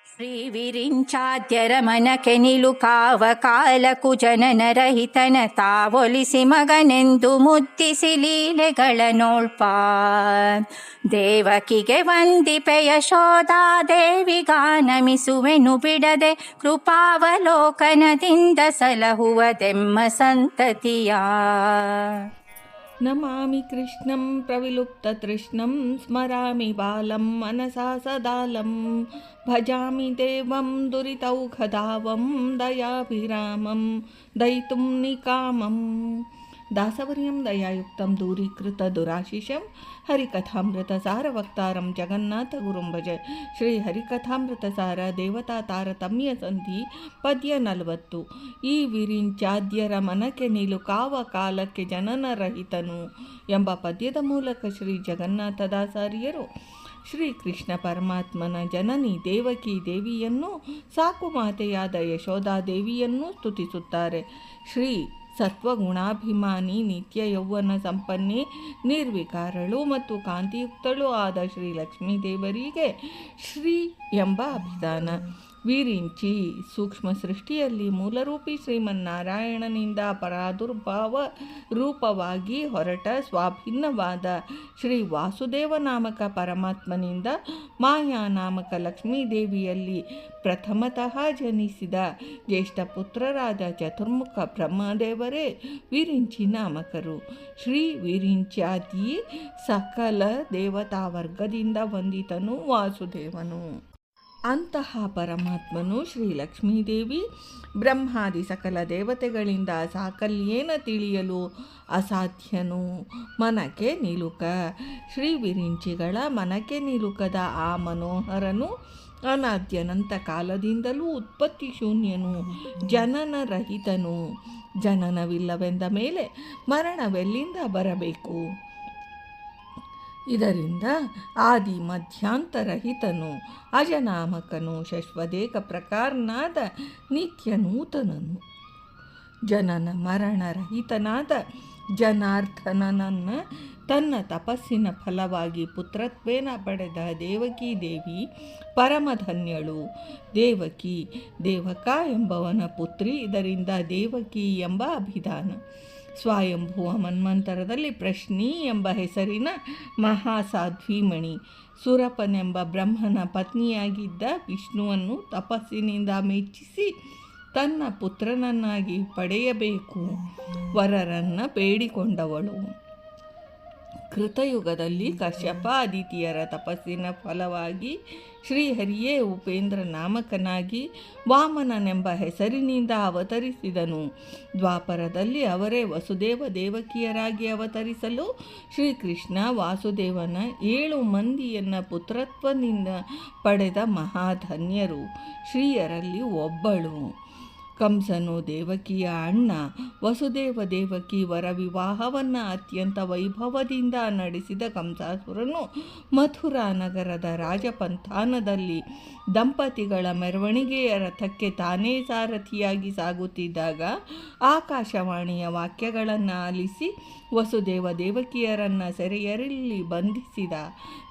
ಶ್ರೀ ವಿರಿಂಚಾದ್ಯರಮನಕ್ಕೆ ನಿಲುಕಾವ ಕಾಲಕು ಜನನ ರಹಿತನ ತಾವೊಲಿಸಿ ಮಗನೆಂದು ಮುದ್ದಿಸಿ ಲೀಲೆಗಳ ನೋಳ್ಪ ದೇವಕಿಗೆ ವಂದಿಪೆಯ ಯಶೋದಾ ದೇವಿಗಾನಮಿಸುವೆನು ಬಿಡದೆ ಕೃಪಾವಲೋಕನದಿಂದ ಸಲಹುವದೆಮ್ಮ ಸಂತತಿಯ. ನಮಾಮಿ ಕೃಷ್ಣಂ ಪ್ರವಿಲುಪ್ತತೃಷ್ಣಂ ಸ್ಮರಾಮಿ ಬಾಲಂ ಮನಸಾ ಸದಾಲಂ ಭಜಾಮಿ ದೇವಂ ದುರಿತೌಘಧಾವಂ ದಯಾಭಿರಾಮಂ ದಯಿತುಂ ನಿಕಾಮಂ. ದಾಸವರ್ಯಂ ದಯಾಯುಕ್ತಂ ದೂರೀಕೃತ ದುರಾಶಿಷಂ ಹರಿಕಥಾಮೃತ ಸಾರವಕ್ತಾರಂ ಜಗನ್ನಾಥ ಗುರುಂ ಭಜ. ಶ್ರೀ ಹರಿಕಥಾಮೃತ ಸಾರ ದೇವತಾ ತಾರತಮ್ಯ ಸಂಧಿ ಪದ್ಯ 40. ಈ ವಿರಿಂಚಾದ್ಯರ ಮನಕ್ಕೆ ನಿಲುಕಾವ ಕಾಲಕ್ಕೆ ಜನನ ರಹಿತನು ಎಂಬ ಪದ್ಯದ ಮೂಲಕ ಶ್ರೀ ಜಗನ್ನಾಥದಾಸಾರ್ಯರು ಶ್ರೀಕೃಷ್ಣ ಪರಮಾತ್ಮನ ಜನನಿ ದೇವಕಿ ದೇವಿಯನ್ನು ಸಾಕು ಮಾತೆಯಾದ ಯಶೋಧಾದೇವಿಯನ್ನು ಸ್ತುತಿಸುತ್ತಾರೆ. ಶ್ರೀ ಸತ್ವಗುಣಾಭಿಮಾನಿ ನಿತ್ಯ ಯೌವನ ಸಂಪನ್ನೆ ನಿರ್ವಿಕಾರಳು ಮತ್ತು ಕಾಂತಿಯುಕ್ತಳು ಆದ ಶ್ರೀ ಲಕ್ಷ್ಮೀದೇವರಿಗೆ ಶ್ರೀ ಎಂಬ ಅಭಿಧಾನ. ವಿರಿಂಚಿ ಸೂಕ್ಷ್ಮ ಸೃಷ್ಟಿಯಲ್ಲಿ ಮೂಲರೂಪಿ ಶ್ರೀಮನ್ನಾರಾಯಣನಿಂದ ಪರಾದುರ್ಭಾವ ರೂಪವಾಗಿ ಹೊರಟ ಸ್ವಾಭಿನ್ನವಾದ ಶ್ರೀ ವಾಸುದೇವ ನಾಮಕ ಪರಮಾತ್ಮನಿಂದ ಮಾಯಾ ನಾಮಕ ಲಕ್ಷ್ಮೀದೇವಿಯಲ್ಲಿ ಪ್ರಥಮತಃ ಜನಿಸಿದ ಜ್ಯೇಷ್ಠ ಪುತ್ರರಾದ ಚತುರ್ಮುಖ ಬ್ರಹ್ಮದೇವರೇ ವಿರಿಂಚಿ ನಾಮಕರು. ಶ್ರೀ ವಿರಿಂಚಾದಿ ಸಕಲ ದೇವತಾ ವರ್ಗದಿಂದ ವಂದಿತನು ವಾಸುದೇವನು. ಅಂತಹ ಪರಮಾತ್ಮನು ಶ್ರೀ ಲಕ್ಷ್ಮೀದೇವಿ ಬ್ರಹ್ಮಾದಿ ಸಕಲ ದೇವತೆಗಳಿಂದ ಸಾಕಲ್ಯೇನ ತಿಳಿಯಲು ಅಸಾಧ್ಯನು. ಮನಕ್ಕೆ ನಿಲುಕ ಶ್ರೀ ವಿರಿಂಚಿಗಳ ಮನಕ್ಕೆ ನಿಲುಕದ ಆ ಮನೋಹರನು ಅನಾದ್ಯನಂತ ಕಾಲದಿಂದಲೂ ಉತ್ಪತ್ತಿ ಶೂನ್ಯನು, ಜನನ ರಹಿತನು. ಜನನವಿಲ್ಲವೆಂದ ಮೇಲೆ ಮರಣವೆಲ್ಲಿಂದ ಬರಬೇಕು? ಇದರಿಂದ ಆದಿ ಮಧ್ಯಾಂತರಹಿತನು, ಅಜನಾಮಕನು, ಶಶ್ವದೇಕ ಪ್ರಕಾರನಾದ ನಿತ್ಯ ನೂತನನು. ಜನನ ಮರಣರಹಿತನಾದ ಜನಾರ್ದನನನ್ನು ತನ್ನ ತಪಸ್ಸಿನ ಫಲವಾಗಿ ಪುತ್ರತ್ವೇನ ಪಡೆದ ದೇವಕಿ ದೇವಿ ಪರಮಧನ್ಯಳು. ದೇವಕಿ ದೇವಕ ಎಂಬವನ ಪುತ್ರಿ, ಇದರಿಂದ ದೇವಕಿ ಎಂಬ ಅಭಿಧಾನ. ಸ್ವಯಂಭುವ ಮನ್ವಂತರದಲ್ಲಿ ಪ್ರಶ್ನಿ ಎಂಬ ಹೆಸರಿನ ಮಹಾಸಾಧ್ವೀಮಣಿ ಸುರಪನೆಂಬ ಬ್ರಹ್ಮನ ಪತ್ನಿಯಾಗಿದ್ದ ವಿಷ್ಣುವನ್ನು ತಪಸ್ಸಿನಿಂದ ಮೆಚ್ಚಿಸಿ ತನ್ನ ಪುತ್ರನನ್ನಾಗಿ ಪಡೆಯಬೇಕು ವರರನ್ನು ಬೇಡಿಕೊಂಡವಳು. ಕೃತಯುಗದಲ್ಲಿ ಕಶ್ಯಪ ಅದಿತಿಯರ ತಪಸ್ಸಿನ ಫಲವಾಗಿ ಶ್ರೀಹರಿಯೇ ಉಪೇಂದ್ರ ನಾಮಕನಾಗಿ ವಾಮನನೆಂಬ ಹೆಸರಿನಿಂದ ಅವತರಿಸಿದನು. ದ್ವಾಪರದಲ್ಲಿ ಅವರೇ ವಸುದೇವ ದೇವಕಿಯರಾಗಿ ಅವತರಿಸಲು ಶ್ರೀಕೃಷ್ಣ ವಾಸುದೇವನ 7 ಮಂದಿಯನ್ನು ಪುತ್ರತ್ವದಿಂದ ಪಡೆದ ಮಹಾಧನ್ಯರು. ಶ್ರೀಯರಲ್ಲಿ ಒಬ್ಬಳು. ಕಂಸನು ದೇವಕಿಯ ಅಣ್ಣ. ವಸುದೇವ ದೇವಕಿ ವರ ವಿವಾಹವನ್ನು ಅತ್ಯಂತ ವೈಭವದಿಂದ ನಡೆಸಿದ ಕಂಸಾಸುರನು ಮಥುರಾ ನಗರದ ರಾಜಪಂಥಾನದಲ್ಲಿ ದಂಪತಿಗಳ ಮೆರವಣಿಗೆಯ ರಥಕ್ಕೆ ತಾನೇ ಸಾರಥಿಯಾಗಿ ಸಾಗುತ್ತಿದ್ದಾಗ ಆಕಾಶವಾಣಿಯ ವಾಕ್ಯಗಳನ್ನು ಆಲಿಸಿ ವಸುದೇವ ದೇವಕಿಯರನ್ನು ಸೆರೆಯರಲ್ಲಿ ಬಂಧಿಸಿದ.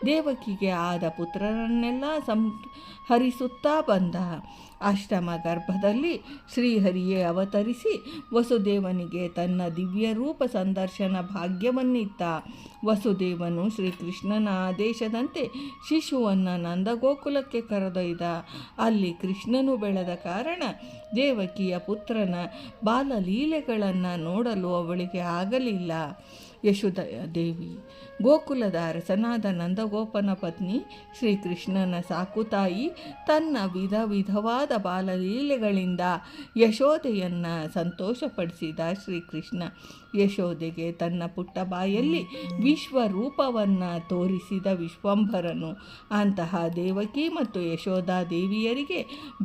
ದೇವಕಿಗೆ ಆದ ಪುತ್ರರನ್ನೆಲ್ಲ ಸಂಹರಿಸುತ್ತಾ ಬಂದ. ಅಷ್ಟಮ ಗರ್ಭದಲ್ಲಿ ಶ್ರೀಹರಿಯೇ ಅವತರಿಸಿ ವಸುದೇವನಿಗೆ ತನ್ನ ದಿವ್ಯ ರೂಪ ಸಂದರ್ಶನ ಭಾಗ್ಯವನ್ನಿತ್ತ. ವಸುದೇವನು ಶ್ರೀಕೃಷ್ಣನ ಆದೇಶದಂತೆ ಶಿಶುವನ್ನು ನಂದಗೋಕುಲಕ್ಕೆ ಕರೆದೊಯ್ದ. ಅಲ್ಲಿ ಕೃಷ್ಣನು ಬೆಳೆದ ಕಾರಣ ದೇವಕಿಯ ಪುತ್ರನ ಬಾಲಲೀಲೆಗಳನ್ನು ನೋಡಲು ಅವಳಿಗೆ ಆಗಲಿಲ್ಲ. ಯಶೋಧಾದೇವಿ ಗೋಕುಲದ ಅರಸನಾದ ನಂದಗೋಪನ ಪತ್ನಿ, ಶ್ರೀಕೃಷ್ಣನ ಸಾಕುತಾಯಿ, ತನ್ನ ವಿಧವಾದ ಬಾಲಲೀಲೆಗಳಿಂದ ಯಶೋದೆಯನ್ನು ಸಂತೋಷಪಡಿಸಿದ ಶ್ರೀಕೃಷ್ಣ ಯಶೋದೆಗೆ ತನ್ನ ಪುಟ್ಟ ಬಾಯಲ್ಲಿ ವಿಶ್ವರೂಪವನ್ನು ತೋರಿಸಿದ ವಿಶ್ವಂಭರನು. ಅಂತಹ ದೇವಕಿ ಮತ್ತು ಯಶೋಧಾದೇವಿಯರಿಗೆ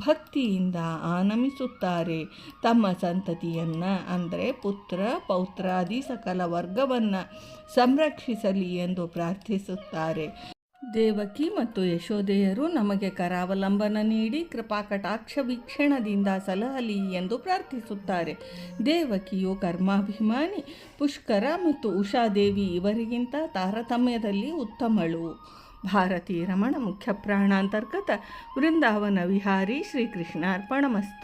ಭಕ್ತಿಯಿಂದ ಆನಮಿಸುತ್ತಾರೆ. ತಮ್ಮ ಸಂತತಿಯನ್ನು ಅಂದರೆ ಪುತ್ರ ಪೌತ್ರಾದಿ ಸಕಲ ವರ್ಗವನ್ನು ಸಂರಕ್ಷಿಸಲಿ ಎಂದು ಪ್ರಾರ್ಥಿಸುತ್ತಾರೆ. ದೇವಕಿ ಮತ್ತು ಯಶೋದೆಯರು ನಮಗೆ ಕರಾವಲಂಬನ ನೀಡಿ ಕೃಪಾಕಟಾಕ್ಷ ವೀಕ್ಷಣದಿಂದ ಸಲಹಲಿ ಎಂದು ಪ್ರಾರ್ಥಿಸುತ್ತಾರೆ. ದೇವಕಿಯು ಕರ್ಮಾಭಿಮಾನಿ, ಪುಷ್ಕರ ಮತ್ತು ಉಷಾದೇವಿ ಇವರಿಗಿಂತ ತಾರತಮ್ಯದಲ್ಲಿ ಉತ್ತಮಳು. ಭಾರತೀ ರಮಣ ಮುಖ್ಯ ಪ್ರಾಣಾಂತರ್ಗತ ವೃಂದಾವನ ವಿಹಾರಿ ಶ್ರೀಕೃಷ್ಣಾರ್ಪಣಮಸ್ತು.